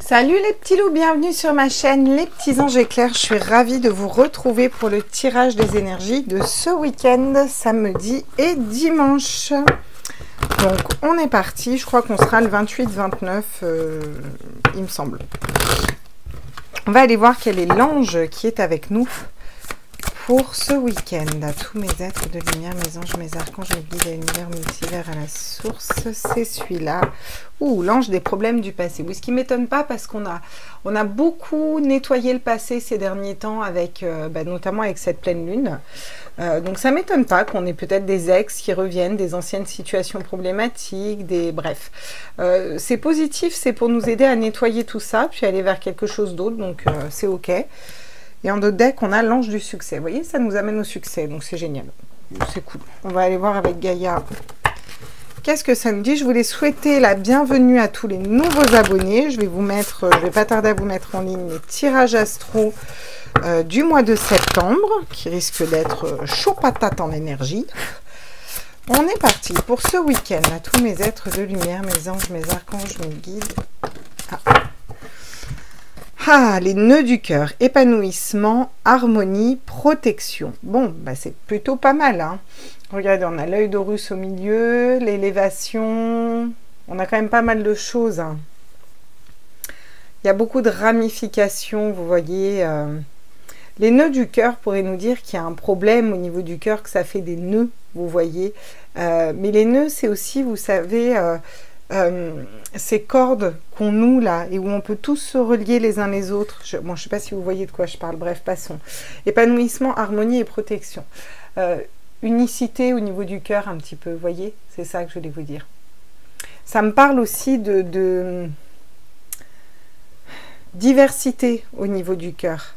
Salut les petits loups, bienvenue sur ma chaîne Les Petits Anges Éclairs. Je suis ravie de vous retrouver pour le tirage des énergies de ce week-end, samedi et dimanche. Donc on est parti, je crois qu'on sera le 28-29, il me semble. On va aller voir quel est l'ange qui est avec nous pour ce week-end. À tous mes êtres de lumière, mes anges, mes archanges, mes guides à l'univers, multivers, à la source, c'est celui-là. Ouh, l'ange des problèmes du passé. Oui, ce qui ne m'étonne pas parce qu'on a beaucoup nettoyé le passé ces derniers temps, avec, notamment avec cette pleine lune. Donc ça ne m'étonne pas qu'on ait peut-être des ex qui reviennent, des anciennes situations problématiques, bref. C'est positif, c'est pour nous aider à nettoyer tout ça, puis aller vers quelque chose d'autre, donc c'est ok. Et en d'autres decks, on a l'ange du succès. Vous voyez, ça nous amène au succès, donc c'est génial. C'est cool. On va aller voir avec Gaïa. Qu'est-ce que ça nous dit? Je voulais souhaiter la bienvenue à tous les nouveaux abonnés. Je vais pas tarder à vous mettre en ligne les tirages astro du mois de septembre, qui risque d'être chaud patate en énergie. On est parti pour ce week-end. À tous mes êtres de lumière, mes anges, mes archanges, mes guides. Les nœuds du cœur, épanouissement, harmonie, protection. Bon, c'est plutôt pas mal, hein. Regardez, on a l'œil d'Horus au milieu, l'élévation. On a quand même pas mal de choses, hein. Il y a beaucoup de ramifications, vous voyez. Les nœuds du cœur pourraient nous dire qu'il y a un problème au niveau du cœur, que ça fait des nœuds, vous voyez. Mais les nœuds, c'est aussi, vous savez... ces cordes qu'on noue là et où on peut tous se relier les uns les autres. Je sais pas si vous voyez de quoi je parle, bref, passons. Épanouissement, harmonie et protection. Unicité au niveau du cœur un petit peu, vous voyez, c'est ça que je voulais vous dire. Ça me parle aussi de diversité au niveau du cœur.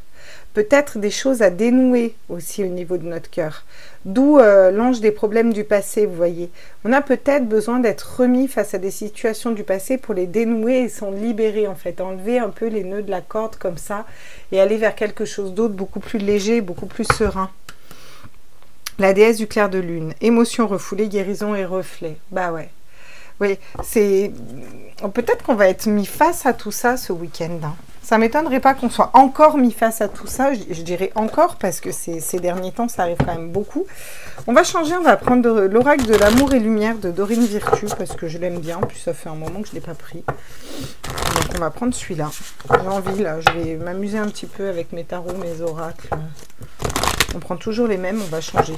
Peut-être des choses à dénouer aussi au niveau de notre cœur. D'où l'ange des problèmes du passé, vous voyez. On a peut-être besoin d'être remis face à des situations du passé pour les dénouer et s'en libérer, en fait. Enlever un peu les nœuds de la corde comme ça et aller vers quelque chose d'autre, beaucoup plus léger, beaucoup plus serein. La déesse du clair de lune. Émotions refoulées, guérison et reflets. Bah ouais. Oui, c'est... Peut-être qu'on va être mis face à tout ça ce week-end, hein. Ça ne m'étonnerait pas qu'on soit encore mis face à tout ça. Je dirais encore parce que ces derniers temps, ça arrive quand même beaucoup. On va changer, on va prendre l'oracle de l'amour et lumière de Dorine Virtue parce que je l'aime bien. Puis ça fait un moment que je ne l'ai pas pris. Donc on va prendre celui-là. J'ai envie, là. Je vais m'amuser un petit peu avec mes tarots, mes oracles. On prend toujours les mêmes, on va changer.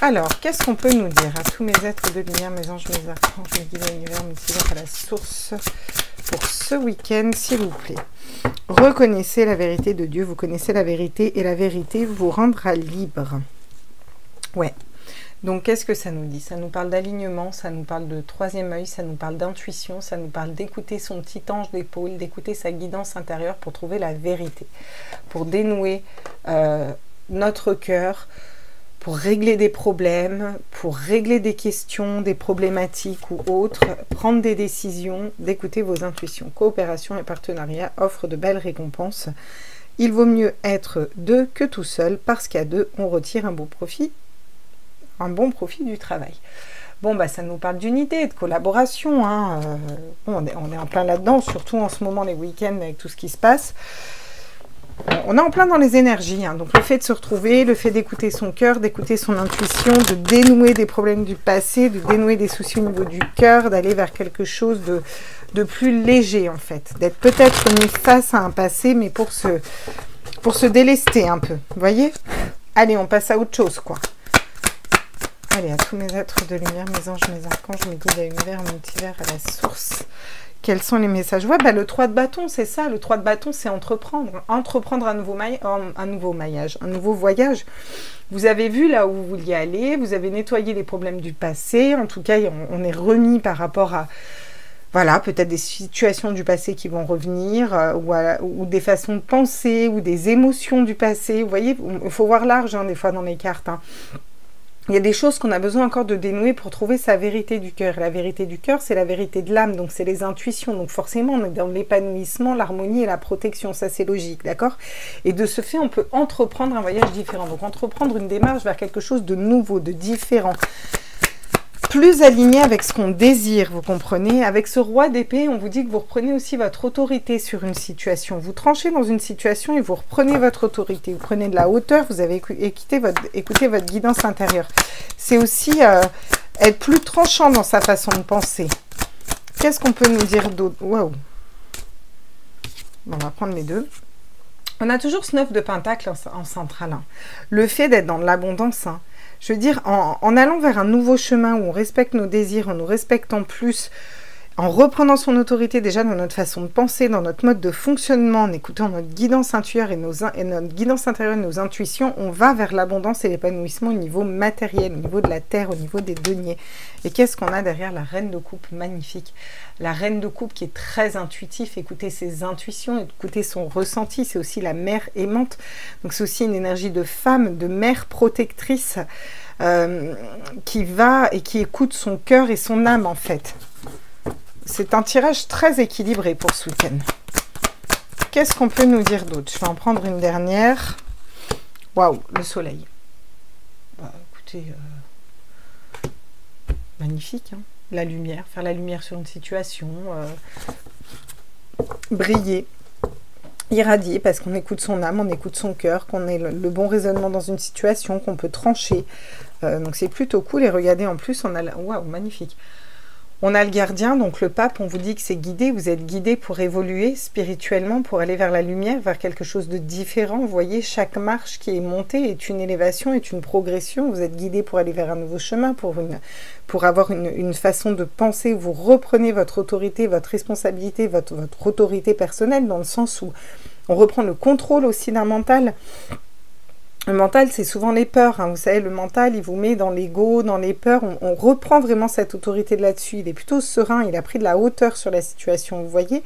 Alors, qu'est-ce qu'on peut nous dire à tous mes êtres de lumière, mes anges, mes archanges, mes guides à l'univers, mes silhouettes à la source pour ce week-end, s'il vous plaît. Reconnaissez la vérité de Dieu, vous connaissez la vérité et la vérité vous rendra libre. Ouais. Donc, qu'est-ce que ça nous dit? Ça nous parle d'alignement, ça nous parle de troisième œil, ça nous parle d'intuition, ça nous parle d'écouter son petit ange d'épaule, d'écouter sa guidance intérieure pour trouver la vérité, pour dénouer notre cœur, pour régler des problèmes, pour régler des questions, des problématiques ou autres, prendre des décisions, d'écouter vos intuitions. Coopération et partenariat offrent de belles récompenses. Il vaut mieux être deux que tout seul, parce qu'à deux, on retire un bon profit du travail. Bon, ça nous parle d'unité, de collaboration, hein. On est en plein là-dedans, surtout en ce moment, les week-ends, avec tout ce qui se passe. On est en plein dans les énergies, hein. Donc le fait de se retrouver, le fait d'écouter son cœur, d'écouter son intuition, de dénouer des problèmes du passé, de dénouer des soucis au niveau du cœur, d'aller vers quelque chose de plus léger en fait, d'être peut-être mis face à un passé, mais pour se délester un peu, vous voyez? Allez, on passe à autre chose, quoi. Allez, à tous mes êtres de lumière, mes anges, mes archanges, mes guides à l'univers, multivers, à la source. Quels sont les messages? Ouais, le 3 de bâton, c'est ça. Le 3 de bâton, c'est entreprendre. Entreprendre un nouveau voyage. Vous avez vu là où vous vouliez aller, vous avez nettoyé les problèmes du passé. En tout cas, on est remis par rapport à... Voilà, peut-être des situations du passé qui vont revenir, ou des façons de penser, ou des émotions du passé. Vous voyez, il faut voir large, hein, des fois, dans les cartes, hein. Il y a des choses qu'on a besoin encore de dénouer pour trouver sa vérité du cœur. La vérité du cœur, c'est la vérité de l'âme, donc c'est les intuitions. Donc forcément, on est dans l'épanouissement, l'harmonie et la protection. Ça, c'est logique, d'accord? Et de ce fait, on peut entreprendre un voyage différent. Donc entreprendre une démarche vers quelque chose de nouveau, de différent. plus aligné avec ce qu'on désire, vous comprenez? Avec ce roi d'épée, on vous dit que vous reprenez aussi votre autorité sur une situation. Vous tranchez dans une situation et vous reprenez votre autorité. Vous prenez de la hauteur, vous avez écouté votre guidance intérieure. C'est aussi être plus tranchant dans sa façon de penser. Qu'est-ce qu'on peut nous dire d'autre? Waouh! On va prendre les deux. On a toujours ce 9 de Pentacle en central. Hein. Le fait d'être dans de l'abondance, hein. Je veux dire, en allant vers un nouveau chemin où on respecte nos désirs, en nous respectant plus, en reprenant son autorité déjà dans notre façon de penser, dans notre mode de fonctionnement, en écoutant notre guidance intérieure et notre guidance intérieure et nos intuitions, on va vers l'abondance et l'épanouissement au niveau matériel, au niveau de la terre, au niveau des deniers. Et qu'est-ce qu'on a derrière la reine de coupe? Magnifique. La reine de coupe qui est très intuitive, écouter ses intuitions, écouter son ressenti, c'est aussi la mère aimante. Donc c'est aussi une énergie de femme, de mère protectrice qui va et qui écoute son cœur et son âme en fait. C'est un tirage très équilibré pour ce week-end. Qu'est-ce qu'on peut nous dire d'autre? Je vais en prendre une dernière. Waouh, le soleil. Bah, écoutez, magnifique, hein, la lumière, faire la lumière sur une situation, briller, irradier, parce qu'on écoute son âme, on écoute son cœur, qu'on ait le bon raisonnement dans une situation, qu'on peut trancher. Donc c'est plutôt cool. Et regardez, en plus, on a... Waouh, magnifique. On a le gardien, donc le pape, on vous dit que c'est guidé, vous êtes guidé pour évoluer spirituellement, pour aller vers la lumière, vers quelque chose de différent. Vous voyez, chaque marche qui est montée est une élévation, est une progression. Vous êtes guidé pour aller vers un nouveau chemin, pour avoir une façon de penser. Vous reprenez votre autorité, votre responsabilité, votre autorité personnelle, dans le sens où on reprend le contrôle aussi d'un mental. Le mental, c'est souvent les peurs. Hein. Vous savez, le mental, il vous met dans l'ego, dans les peurs. On reprend vraiment cette autorité de là-dessus. Il est plutôt serein. Il a pris de la hauteur sur la situation, vous voyez.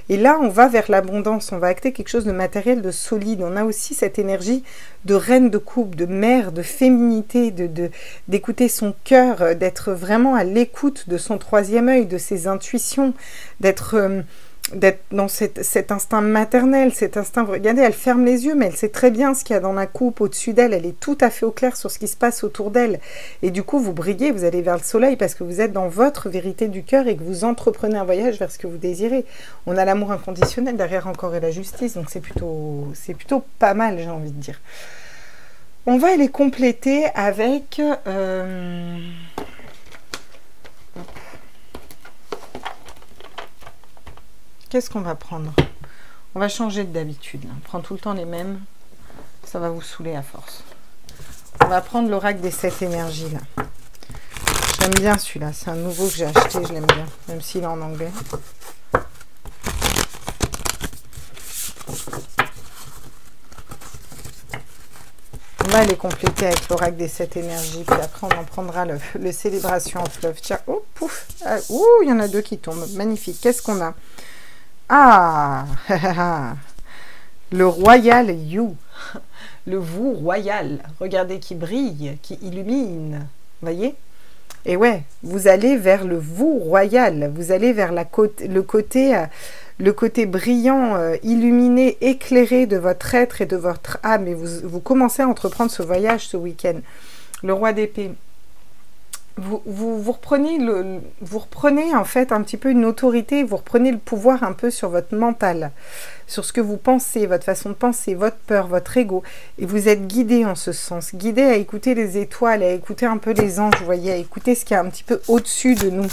Et là, on va vers l'abondance. On va acter quelque chose de matériel, de solide. On a aussi cette énergie de reine de coupe, de mère, de féminité, d'écouter son cœur, d'être vraiment à l'écoute de son troisième œil, de ses intuitions, d'être dans cet instinct maternel, cet instinct... Regardez, elle ferme les yeux, mais elle sait très bien ce qu'il y a dans la coupe au-dessus d'elle. Elle est tout à fait au clair sur ce qui se passe autour d'elle. Et du coup, vous brillez, vous allez vers le soleil parce que vous êtes dans votre vérité du cœur et que vous entreprenez un voyage vers ce que vous désirez. On a l'amour inconditionnel derrière encore et la justice, donc c'est plutôt pas mal, j'ai envie de dire. On va aller compléter avec... Qu'est-ce qu'on va prendre? On va changer de d'habitude. On prend tout le temps les mêmes. Ça va vous saouler à force. On va prendre l'oracle des 7 énergies, là. J'aime bien celui-là. C'est un nouveau que j'ai acheté. Je l'aime bien. Même s'il est en anglais. On va aller compléter avec l'oracle des 7 énergies. Puis après, on en prendra le célébration en fleuve. Tiens, oh, pouf. Ah, ouh, il y en a 2 qui tombent. Magnifique. Qu'est-ce qu'on a? Ah, le royal you, le vous royal, regardez qui brille, qui illumine, voyez? Et ouais, vous allez vers le vous royal, vous allez vers le côté brillant, illuminé, éclairé de votre être et de votre âme. Et vous commencez à entreprendre ce voyage ce week-end. Le roi d'épée. Vous reprenez en fait un petit peu une autorité, vous reprenez le pouvoir un peu sur votre mental, sur ce que vous pensez, votre façon de penser, votre peur, votre ego, et vous êtes guidé en ce sens, guidé à écouter les étoiles, à écouter un peu les anges, vous voyez, à écouter ce qui est un petit peu au-dessus de nous.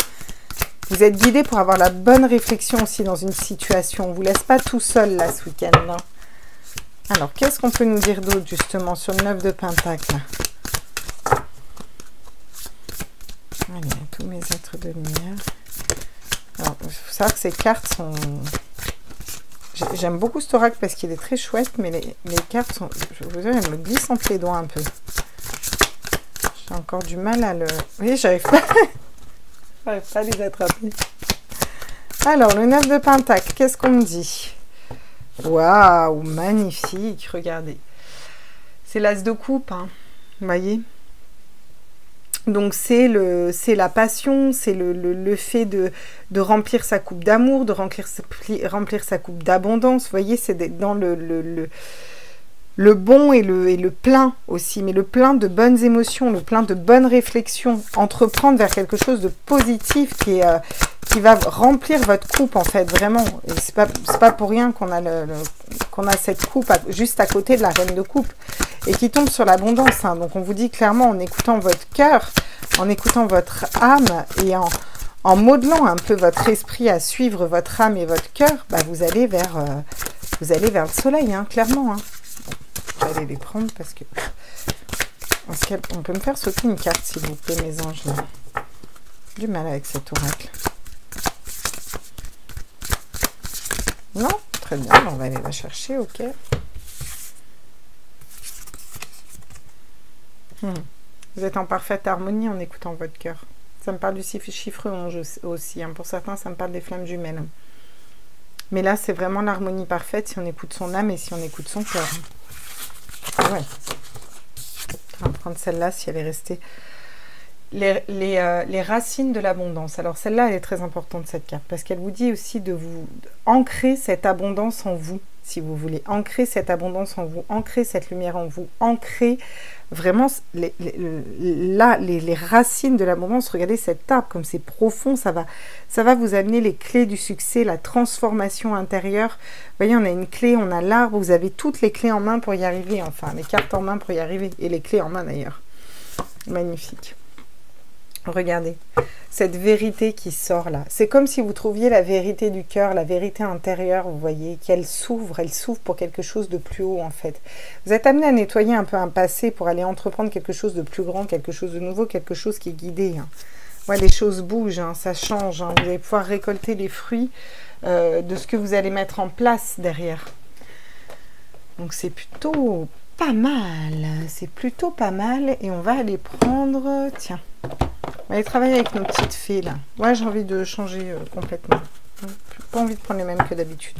Vous êtes guidé pour avoir la bonne réflexion aussi dans une situation, on ne vous laisse pas tout seul là ce week-end. Hein. Alors, qu'est-ce qu'on peut nous dire d'autre justement sur le 9 de Pentacle? Allez, tous mes êtres de lumière. Alors, il faut savoir que ces cartes sont... J'aime beaucoup cet oracle parce qu'il est très chouette, mais les cartes sont... Je vous dire, elles me glissent entre les doigts un peu. J'ai encore du mal à le... Vous voyez, j'arrive pas... j'arrive pas à les attraper. Alors, le 9 de Pentacle, qu'est-ce qu'on me dit? Waouh, magnifique, regardez. C'est l'as de coupe, hein. Vous voyez? Donc c'est la passion, c'est le fait de remplir sa coupe d'amour, de remplir sa coupe d'abondance. Vous voyez, c'est dans le bon et le plein aussi, mais le plein de bonnes émotions, le plein de bonnes réflexions, entreprendre vers quelque chose de positif qui va remplir votre coupe en fait, vraiment. Et c'est pas pour rien qu'on a qu'on a cette coupe juste à côté de la reine de coupe et qui tombe sur l'abondance. Hein. Donc on vous dit clairement en écoutant votre cœur, en écoutant votre âme et en modelant un peu votre esprit à suivre votre âme et votre cœur, bah, vous allez vers le soleil, hein, clairement. Hein. Je vais aller les prendre parce que... On peut me faire sauter une carte, s'il vous plaît, mes anges. Là. Du mal avec cet oracle. Non? Très bien, on va aller la chercher, ok. Vous êtes en parfaite harmonie en écoutant votre cœur. Ça me parle du chiffre 11 aussi. Hein. Pour certains, ça me parle des flammes jumelles. Mais là, c'est vraiment l'harmonie parfaite si on écoute son âme et si on écoute son cœur. Ouais. On va prendre celle-là si elle est restée. Les racines de l'abondance. Alors celle-là, elle est très importante, cette carte, parce qu'elle vous dit aussi de vous ancrer cette abondance en vous, si vous voulez. Ancrer cette abondance en vous, ancrer cette lumière en vous, ancrer vraiment les racines de l'abondance. Regardez cet arbre, comme c'est profond, ça va vous amener les clés du succès, la transformation intérieure. Vous voyez, on a une clé, on a l'arbre, vous avez toutes les clés en main pour y arriver, enfin, les cartes en main pour y arriver, et les clés en main d'ailleurs. Magnifique. Regardez, cette vérité qui sort là. C'est comme si vous trouviez la vérité du cœur, la vérité intérieure, vous voyez, qu'elle s'ouvre, elle s'ouvre pour quelque chose de plus haut en fait. Vous êtes amené à nettoyer un peu un passé pour aller entreprendre quelque chose de plus grand, quelque chose de nouveau, quelque chose qui est guidé. Hein. Ouais, les choses bougent, hein, ça change. Hein. Vous allez pouvoir récolter les fruits de ce que vous allez mettre en place derrière. Donc c'est plutôt pas mal. C'est plutôt pas mal. Et on va aller prendre... Tiens. On va aller travailler avec nos petites fées là. Ouais, j'ai envie de changer complètement. J'ai pas envie de prendre les mêmes que d'habitude.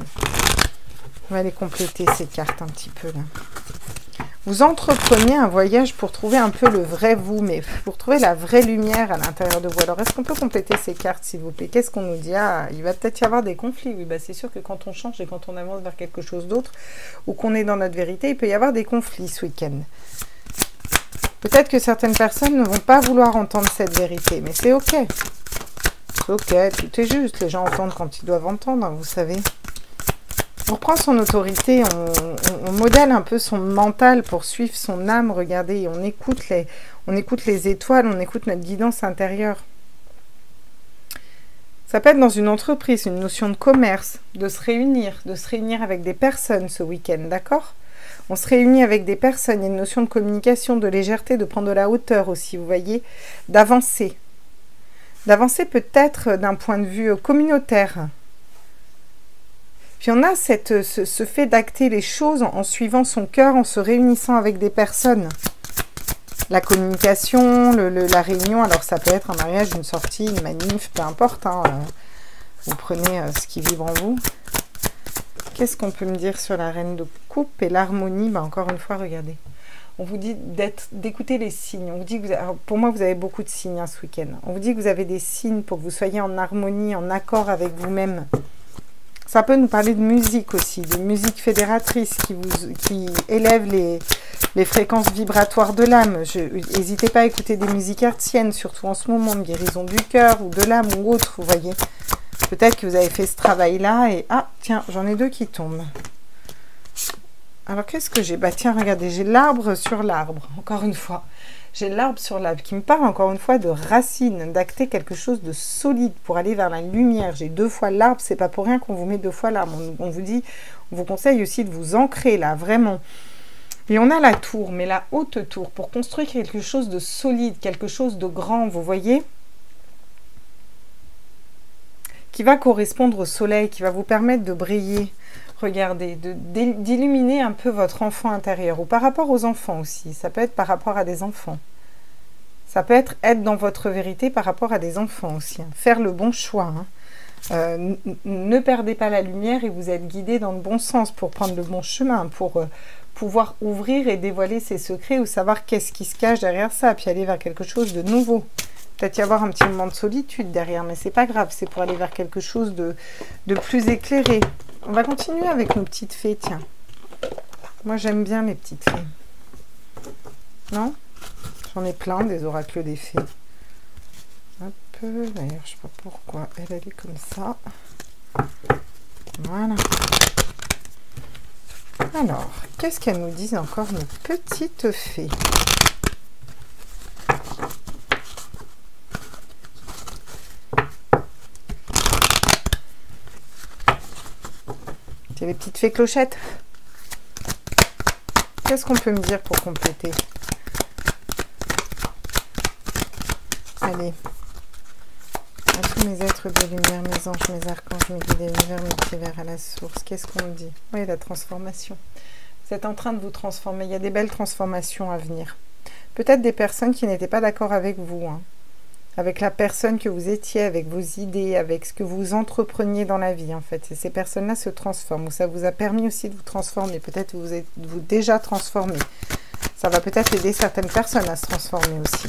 On va aller compléter ces cartes un petit peu là. Vous entreprenez un voyage pour trouver un peu le vrai vous, mais pour trouver la vraie lumière à l'intérieur de vous. Alors, est-ce qu'on peut compléter ces cartes, s'il vous plaît? Qu'est-ce qu'on nous dit? Ah, il va peut-être y avoir des conflits. Oui, bah, c'est sûr que quand on change et quand on avance vers quelque chose d'autre, ou qu'on est dans notre vérité, il peut y avoir des conflits ce week-end. Peut-être que certaines personnes ne vont pas vouloir entendre cette vérité, mais c'est ok. C'est ok, tout est juste. Les gens entendent quand ils doivent entendre, vous savez. On reprend son autorité, on modèle un peu son mental pour suivre son âme, regardez, on écoute les étoiles, on écoute notre guidance intérieure. Ça peut être dans une entreprise, une notion de commerce, de se réunir avec des personnes ce week-end, d'accord ? On se réunit avec des personnes, il y a une notion de communication, de légèreté, de prendre de la hauteur aussi, vous voyez, d'avancer. D'avancer peut-être d'un point de vue communautaire. Puis on a ce fait d'acter les choses en suivant son cœur, en se réunissant avec des personnes. La communication, la réunion, alors ça peut être un mariage, une sortie, une manif, peu importe. Hein, vous prenez ce qui vibre en vous. Qu'est-ce qu'on peut me dire sur la reine de coupe et l'harmonie? Bah, encore une fois, regardez. On vous dit d'écouter les signes. On vous dit que pour moi, vous avez beaucoup de signes hein, ce week-end. On vous dit que vous avez des signes pour que vous soyez en harmonie, en accord avec vous-même. Ça peut nous parler de musique aussi, de musique fédératrice qui élève les fréquences vibratoires de l'âme. N'hésitez pas à écouter des musiques hertziennes, surtout en ce moment, de guérison du cœur ou de l'âme ou autre, vous voyez. Peut-être que vous avez fait ce travail-là et... Ah, tiens, j'en ai deux qui tombent. Alors, qu'est-ce que j'ai? Bah, tiens, regardez, j'ai l'arbre sur l'arbre, encore une fois. J'ai l'arbre sur l'arbre qui me parle, encore une fois, de racines, d'acter quelque chose de solide pour aller vers la lumière. J'ai deux fois l'arbre, c'est pas pour rien qu'on vous met deux fois l'arbre. On vous dit, on vous conseille aussi de vous ancrer, là, vraiment. Et on a la tour, mais la haute tour, pour construire quelque chose de solide, quelque chose de grand, vous voyez, qui va correspondre au soleil, qui va vous permettre de briller, regardez, d'illuminer un peu votre enfant intérieur, ou par rapport aux enfants aussi, ça peut être par rapport à des enfants. Ça peut être dans votre vérité par rapport à des enfants aussi, hein. Faire le bon choix. Hein. Ne perdez pas la lumière et vous êtes guidé dans le bon sens pour prendre le bon chemin, pour pouvoir ouvrir et dévoiler ses secrets ou savoir qu'est-ce qui se cache derrière ça, puis aller vers quelque chose de nouveau. Peut-être y avoir un petit moment de solitude derrière, mais c'est pas grave, c'est pour aller vers quelque chose de plus éclairé. On va continuer avec nos petites fées, tiens. Moi, j'aime bien les petites fées. Non? J'en ai plein, des oracles des fées. Hop, d'ailleurs, je sais pas pourquoi elle est comme ça. Voilà. Alors, qu'est-ce qu'elles nous disent encore, nos petites fées? C'est les petites fées clochettes. Qu'est-ce qu'on peut me dire pour compléter? Allez. À tous mes êtres de lumière, mes anges, mes archanges, mes guides, l'univers, mes multivers à la source. Qu'est-ce qu'on me dit? Oui, la transformation. Vous êtes en train de vous transformer. Il y a des belles transformations à venir. Peut-être des personnes qui n'étaient pas d'accord avec vous, hein, avec la personne que vous étiez, avec vos idées, avec ce que vous entrepreniez dans la vie, en fait. Et ces personnes-là se transforment. Ça vous a permis aussi de vous transformer. Peut-être vous êtes-vous déjà transformé. Ça va peut-être aider certaines personnes à se transformer aussi.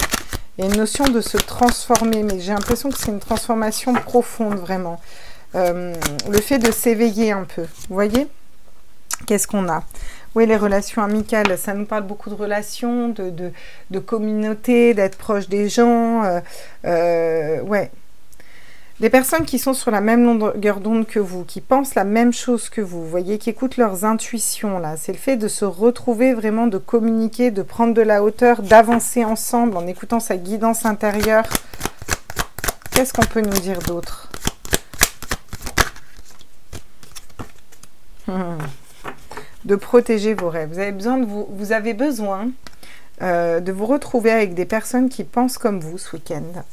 Il y a une notion de se transformer, mais j'ai l'impression que c'est une transformation profonde, vraiment. Le fait de s'éveiller un peu. Vous voyez? Qu'est-ce qu'on a? Oui, les relations amicales, ça nous parle beaucoup de relations, de communauté, d'être proche des gens. Ouais. Des personnes qui sont sur la même longueur d'onde que vous, qui pensent la même chose que vous voyez, qui écoutent leurs intuitions, là. C'est le fait de se retrouver vraiment, de communiquer, de prendre de la hauteur, d'avancer ensemble en écoutant sa guidance intérieure. Qu'est-ce qu'on peut nous dire d'autre? De protéger vos rêves. Vous avez besoin de vous retrouver avec des personnes qui pensent comme vous ce week-end.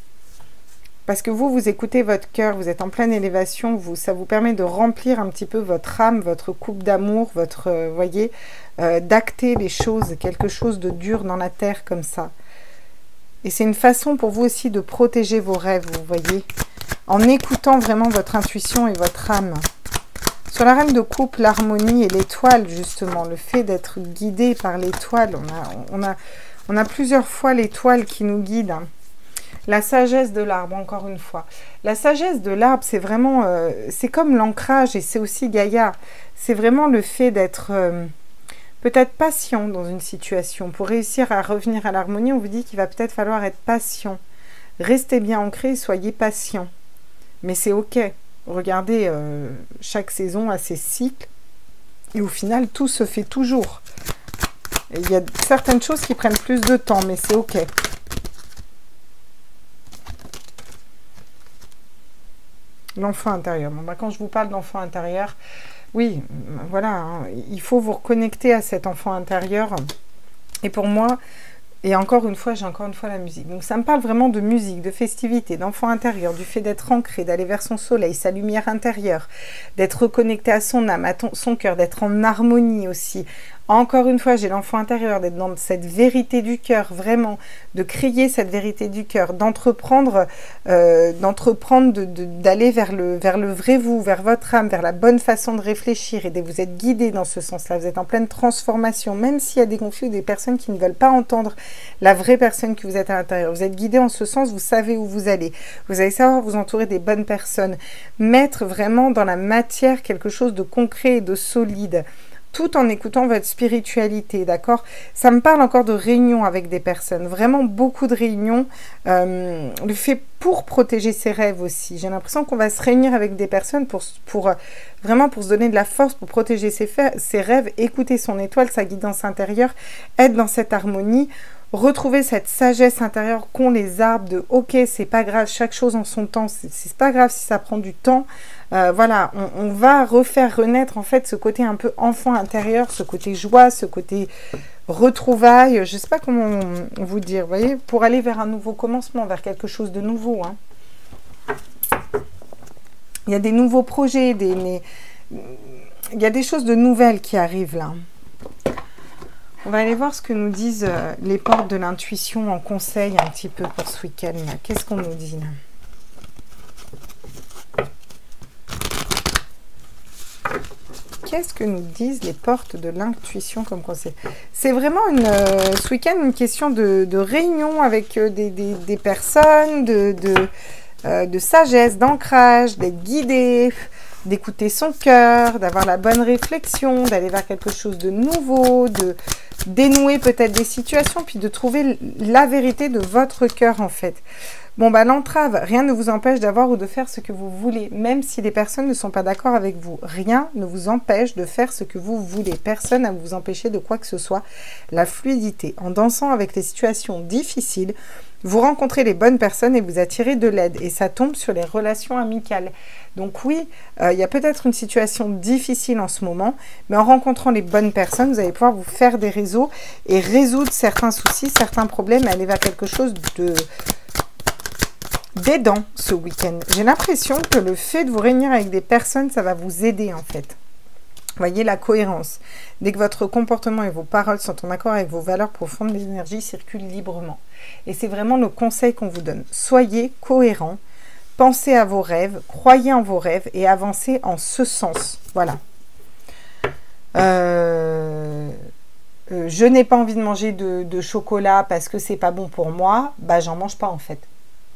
Parce que vous écoutez votre cœur, vous êtes en pleine élévation, ça vous permet de remplir un petit peu votre âme, votre coupe d'amour, votre, voyez, d'acter les choses, quelque chose de dur dans la terre comme ça. Et c'est une façon pour vous aussi de protéger vos rêves, vous voyez, en écoutant vraiment votre intuition et votre âme. Sur la reine de coupe, l'harmonie et l'étoile, justement, le fait d'être guidé par l'étoile, on a plusieurs fois l'étoile qui nous guide. La sagesse de l'arbre, encore une fois. La sagesse de l'arbre, c'est vraiment, c'est comme l'ancrage et c'est aussi Gaïa. C'est vraiment le fait d'être peut-être patient dans une situation. Pour réussir à revenir à l'harmonie, on vous dit qu'il va peut-être falloir être patient. Restez bien ancré, soyez patient. Mais c'est ok. Regardez, chaque saison a ses cycles. Et au final, tout se fait toujours. Et il y a certaines choses qui prennent plus de temps, mais c'est ok. L'enfant intérieur. Bon, bah, quand je vous parle d'enfant intérieur, oui, voilà, hein, il faut vous reconnecter à cet enfant intérieur. Et pour moi, et encore une fois, j'ai encore une fois la musique. Donc ça me parle vraiment de musique, de festivité, d'enfant intérieur, du fait d'être ancré, d'aller vers son soleil, sa lumière intérieure, d'être reconnecté à son âme, à son cœur, d'être en harmonie aussi. Encore une fois, j'ai l'enfant intérieur, d'être dans cette vérité du cœur, vraiment, de crier cette vérité du cœur, d'entreprendre, d'aller vers le vrai vous, vers votre âme, vers la bonne façon de réfléchir, et de vous être guidé dans ce sens-là. Vous êtes en pleine transformation, même s'il y a des conflits ou des personnes qui ne veulent pas entendre la vraie personne que vous êtes à l'intérieur. Vous êtes guidé en ce sens, vous savez où vous allez. Vous allez savoir vous entourer des bonnes personnes, mettre vraiment dans la matière quelque chose de concret et de solide, tout en écoutant votre spiritualité, d'accord? Ça me parle encore de réunions avec des personnes, vraiment beaucoup de réunions, le fait pour protéger ses rêves aussi. J'ai l'impression qu'on va se réunir avec des personnes vraiment pour se donner de la force, pour protéger ses rêves, écouter son étoile, sa guidance intérieure, être dans cette harmonie, retrouver cette sagesse intérieure qu'ont les arbres de « ok, c'est pas grave, chaque chose en son temps, c'est pas grave si ça prend du temps ». Voilà, on va refaire renaître en fait ce côté un peu enfant intérieur, ce côté joie, ce côté retrouvailles, je sais pas comment vous dire, vous voyez, pour aller vers un nouveau commencement, vers quelque chose de nouveau. Hein. Il y a des nouveaux projets, il y a des choses de nouvelles qui arrivent là. On va aller voir ce que nous disent les portes de l'intuition en conseil un petit peu pour ce week-end. Qu'est-ce qu'on nous dit là? Qu'est-ce que nous disent les portes de l'intuition comme conseil? C'est vraiment ce week-end une question de réunion avec des personnes, de sagesse, d'ancrage, d'être guidé. d'écouter son cœur, d'avoir la bonne réflexion, d'aller vers quelque chose de nouveau, de dénouer peut-être des situations, puis de trouver la vérité de votre cœur en fait. Bon, bah l'entrave, rien ne vous empêche d'avoir ou de faire ce que vous voulez, même si les personnes ne sont pas d'accord avec vous. Rien ne vous empêche de faire ce que vous voulez. Personne n'a vous empêcher de quoi que ce soit. La fluidité, en dansant avec les situations difficiles, vous rencontrez les bonnes personnes et vous attirez de l'aide. Et ça tombe sur les relations amicales. Donc oui, il y a peut-être une situation difficile en ce moment, mais en rencontrant les bonnes personnes, vous allez pouvoir vous faire des réseaux et résoudre certains soucis, certains problèmes, aller vers quelque chose d'aidant ce week-end. J'ai l'impression que le fait de vous réunir avec des personnes, ça va vous aider en fait. Voyez la cohérence. Dès que votre comportement et vos paroles sont en accord avec vos valeurs profondes, l'énergie circule librement. Et c'est vraiment le conseil qu'on vous donne. Soyez cohérents, pensez à vos rêves, croyez en vos rêves et avancez en ce sens. Voilà. Je n'ai pas envie de manger de chocolat parce que c'est pas bon pour moi. Bah, j'en mange pas en fait.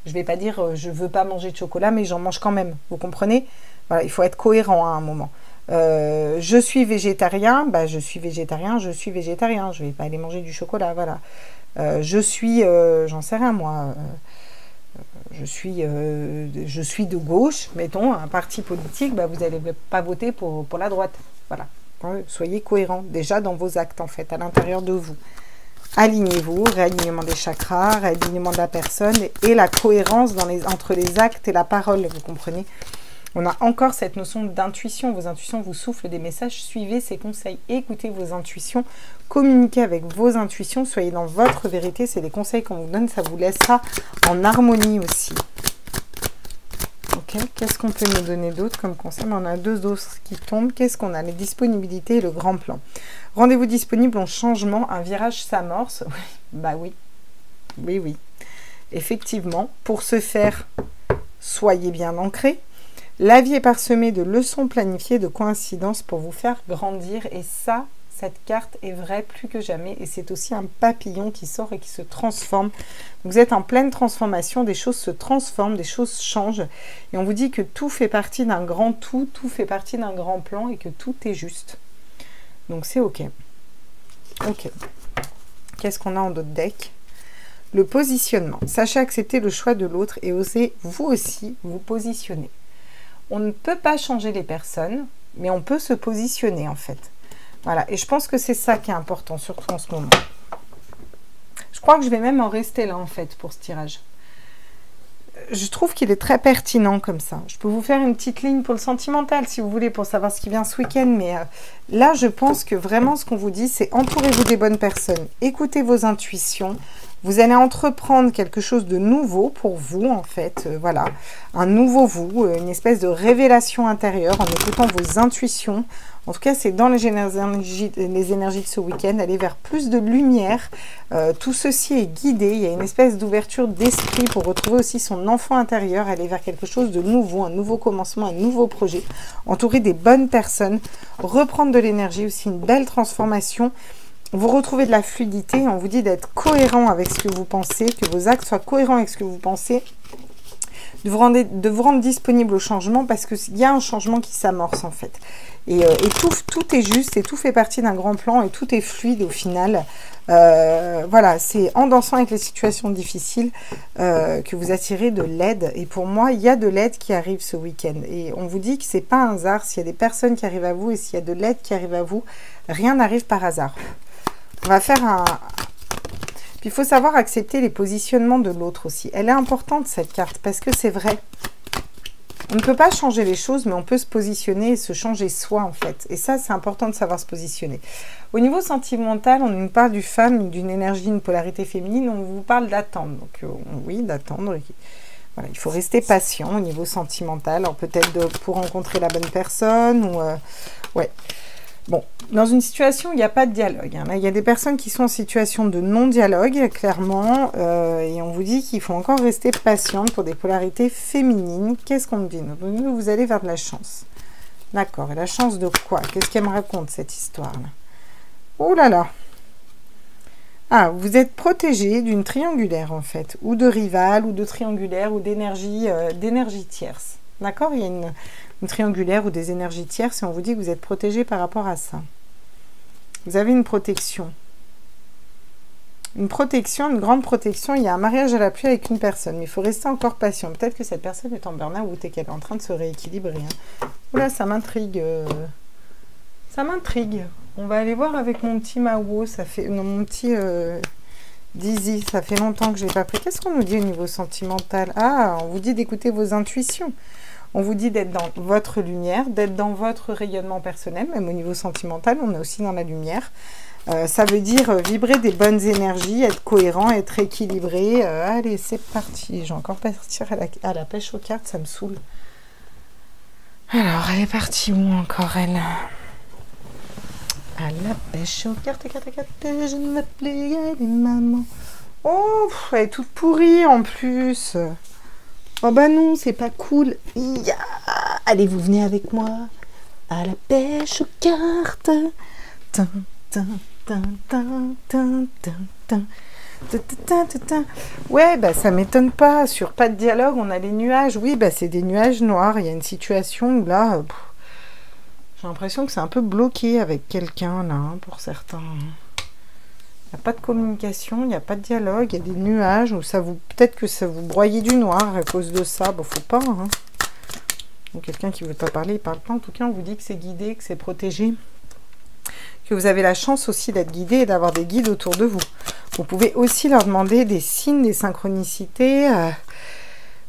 Je vais pas dire je veux pas manger de chocolat, mais j'en mange quand même. Vous comprenez? Voilà, il faut être cohérent à un moment. Je suis végétarien, bah je suis végétarien, je suis végétarien. Je vais pas aller manger du chocolat, voilà. Je suis, j'en sais rien moi. Je suis de gauche, mettons, un parti politique, bah vous n'allez pas voter pour la droite. Voilà. Soyez cohérents déjà dans vos actes en fait, à l'intérieur de vous. Alignez-vous, réalignement des chakras, réalignement de la personne et la cohérence entre les actes et la parole, vous comprenez? On a encore cette notion d'intuition. Vos intuitions vous soufflent des messages, suivez ces conseils, écoutez vos intuitions, communiquez avec vos intuitions, soyez dans votre vérité, c'est des conseils qu'on vous donne, ça vous laissera en harmonie aussi. Ok, qu'est-ce qu'on peut nous donner d'autre comme conseil? On a deux autres qui tombent. Qu'est-ce qu'on a? Les disponibilités et le grand plan. Rendez-vous disponible en changement, un virage s'amorce. Bah oui, oui, oui. Effectivement, pour ce faire, soyez bien ancrés. La vie est parsemée de leçons planifiées, de coïncidences pour vous faire grandir. Et ça, cette carte est vraie plus que jamais. Et c'est aussi un papillon qui sort et qui se transforme. Vous êtes en pleine transformation, des choses se transforment, des choses changent. Et on vous dit que tout fait partie d'un grand tout fait partie d'un grand plan et que tout est juste. Donc c'est ok. Ok. Qu'est-ce qu'on a en d'autres decks? Le positionnement. Sachez accepter le choix de l'autre et osez vous aussi vous positionner. On ne peut pas changer les personnes, mais on peut se positionner en fait. Voilà, et je pense que c'est ça qui est important, surtout en ce moment. Je crois que je vais même en rester là en fait pour ce tirage. Je trouve qu'il est très pertinent comme ça. Je peux vous faire une petite ligne pour le sentimental si vous voulez, pour savoir ce qui vient ce week-end. Mais là, je pense que vraiment ce qu'on vous dit, c'est entourez-vous des bonnes personnes. Écoutez vos intuitions. Vous allez entreprendre quelque chose de nouveau pour vous, en fait. Voilà, un nouveau vous, une espèce de révélation intérieure en écoutant vos intuitions. En tout cas, c'est dans les énergies de ce week-end, aller vers plus de lumière. Tout ceci est guidé. Il y a une espèce d'ouverture d'esprit pour retrouver aussi son enfant intérieur, aller vers quelque chose de nouveau, un nouveau commencement, un nouveau projet. Entourer des bonnes personnes, reprendre de l'énergie, aussi une belle transformation. Vous retrouvez de la fluidité. On vous dit d'être cohérent avec ce que vous pensez, que vos actes soient cohérents avec ce que vous pensez. De vous rendre disponible au changement parce qu'il y a un changement qui s'amorce en fait. Et tout est juste et tout fait partie d'un grand plan et tout est fluide au final. Voilà, c'est en dansant avec les situations difficiles que vous attirez de l'aide. Et pour moi, il y a de l'aide qui arrive ce week-end. Et on vous dit que c'est pas un hasard. S'il y a des personnes qui arrivent à vous et s'il y a de l'aide qui arrive à vous, rien n'arrive par hasard. On va faire un... Puis il faut savoir accepter les positionnements de l'autre aussi. Elle est importante cette carte parce que c'est vrai. On ne peut pas changer les choses, mais on peut se positionner et se changer soi en fait. Et ça, c'est important de savoir se positionner. Au niveau sentimental, on nous parle du femme, d'une énergie, une polarité féminine. On vous parle d'attendre. Donc oui, d'attendre. Voilà, il faut rester patient au niveau sentimental. Alors peut-être pour rencontrer la bonne personne ou... ouais. Bon, dans une situation où il n'y a pas de dialogue, hein. Là, il y a des personnes qui sont en situation de non-dialogue, clairement, et on vous dit qu'il faut encore rester patiente pour des polarités féminines. Qu'est-ce qu'on me dit? Vous allez vers de la chance. D'accord, et la chance de quoi? Qu'est-ce qu'elle me raconte, cette histoire-là? Oh là là! Ah, vous êtes protégé d'une triangulaire, en fait, ou de rivale, ou de triangulaire, ou d'énergie tierce. D'accord? une triangulaire ou des énergies tierces et on vous dit que vous êtes protégé par rapport à ça. Vous avez une protection. Une protection, une grande protection. Il y a un mariage à la pluie avec une personne, mais il faut rester encore patient. Peut-être que cette personne est en burn-out et qu'elle est en train de se rééquilibrer. Hein. Oula, ça m'intrigue. Ça m'intrigue. On va aller voir avec mon petit Mao. Ça fait... Non, mon petit... Dizzy, ça fait longtemps que je n'ai pas pris. Qu'est-ce qu'on nous dit au niveau sentimental? Ah, on vous dit d'écouter vos intuitions. On vous dit d'être dans votre lumière, d'être dans votre rayonnement personnel. Même au niveau sentimental, on est aussi dans la lumière. Ça veut dire vibrer des bonnes énergies, être cohérent, être équilibré. Allez, c'est parti. Je vais encore partir à la pêche aux cartes, ça me saoule. Alors, elle est partie où encore, elle? À la pêche aux cartes, je ne me plais, allez, maman. Oh, elle est toute pourrie en plus. Oh bah non, c'est pas cool. Allez, vous venez avec moi. À la pêche aux cartes. Ouais, bah ça m'étonne pas. Sur pas de dialogue, on a les nuages. Oui, bah c'est des nuages noirs. Il y a une situation où là, j'ai l'impression que c'est un peu bloqué avec quelqu'un là, hein, pour certains. Il n'y a pas de communication, il n'y a pas de dialogue, il y a des nuages où ça vous, peut-être que ça vous broyez du noir à cause de ça. Bon, faut pas. Hein. Donc quelqu'un qui ne veut pas parler, il parle pas. En tout cas, on vous dit que c'est guidé, que c'est protégé. Que vous avez la chance aussi d'être guidé et d'avoir des guides autour de vous. Vous pouvez aussi leur demander des signes, des synchronicités.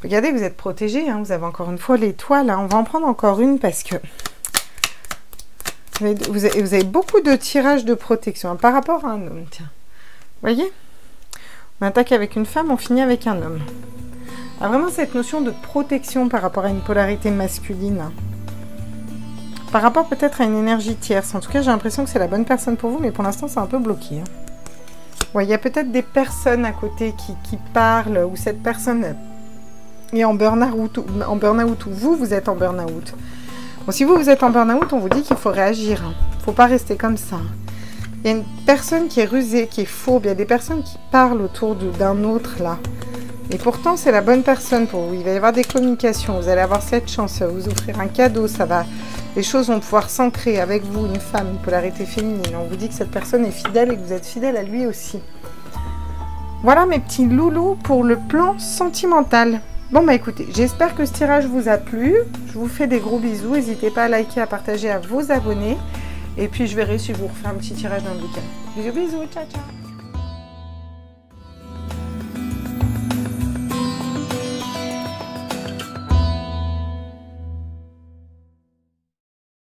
Regardez, vous êtes protégé. Hein, vous avez encore une fois l'étoile. Hein. On va en prendre encore une parce que vous avez beaucoup de tirages de protection hein, par rapport à un homme. Tiens, vous voyez, on attaque avec une femme, on finit avec un homme. Ah, vraiment cette notion de protection par rapport à une polarité masculine. Hein. Par rapport peut-être à une énergie tierce. En tout cas, j'ai l'impression que c'est la bonne personne pour vous, mais pour l'instant, c'est un peu bloqué. Hein. Ouais, il y a peut-être des personnes à côté qui parlent, ou cette personne est en burn-out, ou vous êtes en burn-out. Bon, si vous êtes en burn-out, on vous dit qu'il faut réagir. Hein. Il ne faut pas rester comme ça. Il y a une personne qui est rusée, qui est fourbe. Il y a des personnes qui parlent autour d'un autre, là. Et pourtant, c'est la bonne personne pour vous. Il va y avoir des communications. Vous allez avoir cette chance. Ça va vous offrir un cadeau. Ça va... Les choses vont pouvoir s'ancrer avec vous, une femme, une polarité féminine. On vous dit que cette personne est fidèle et que vous êtes fidèle à lui aussi. Voilà mes petits loulous pour le plan sentimental. Bon bah écoutez, j'espère que ce tirage vous a plu. Je vous fais des gros bisous. N'hésitez pas à liker, à partager, à vous abonner. Et puis je verrai si je vous refais un petit tirage dans le week-end. Bisous, bisous, ciao, ciao.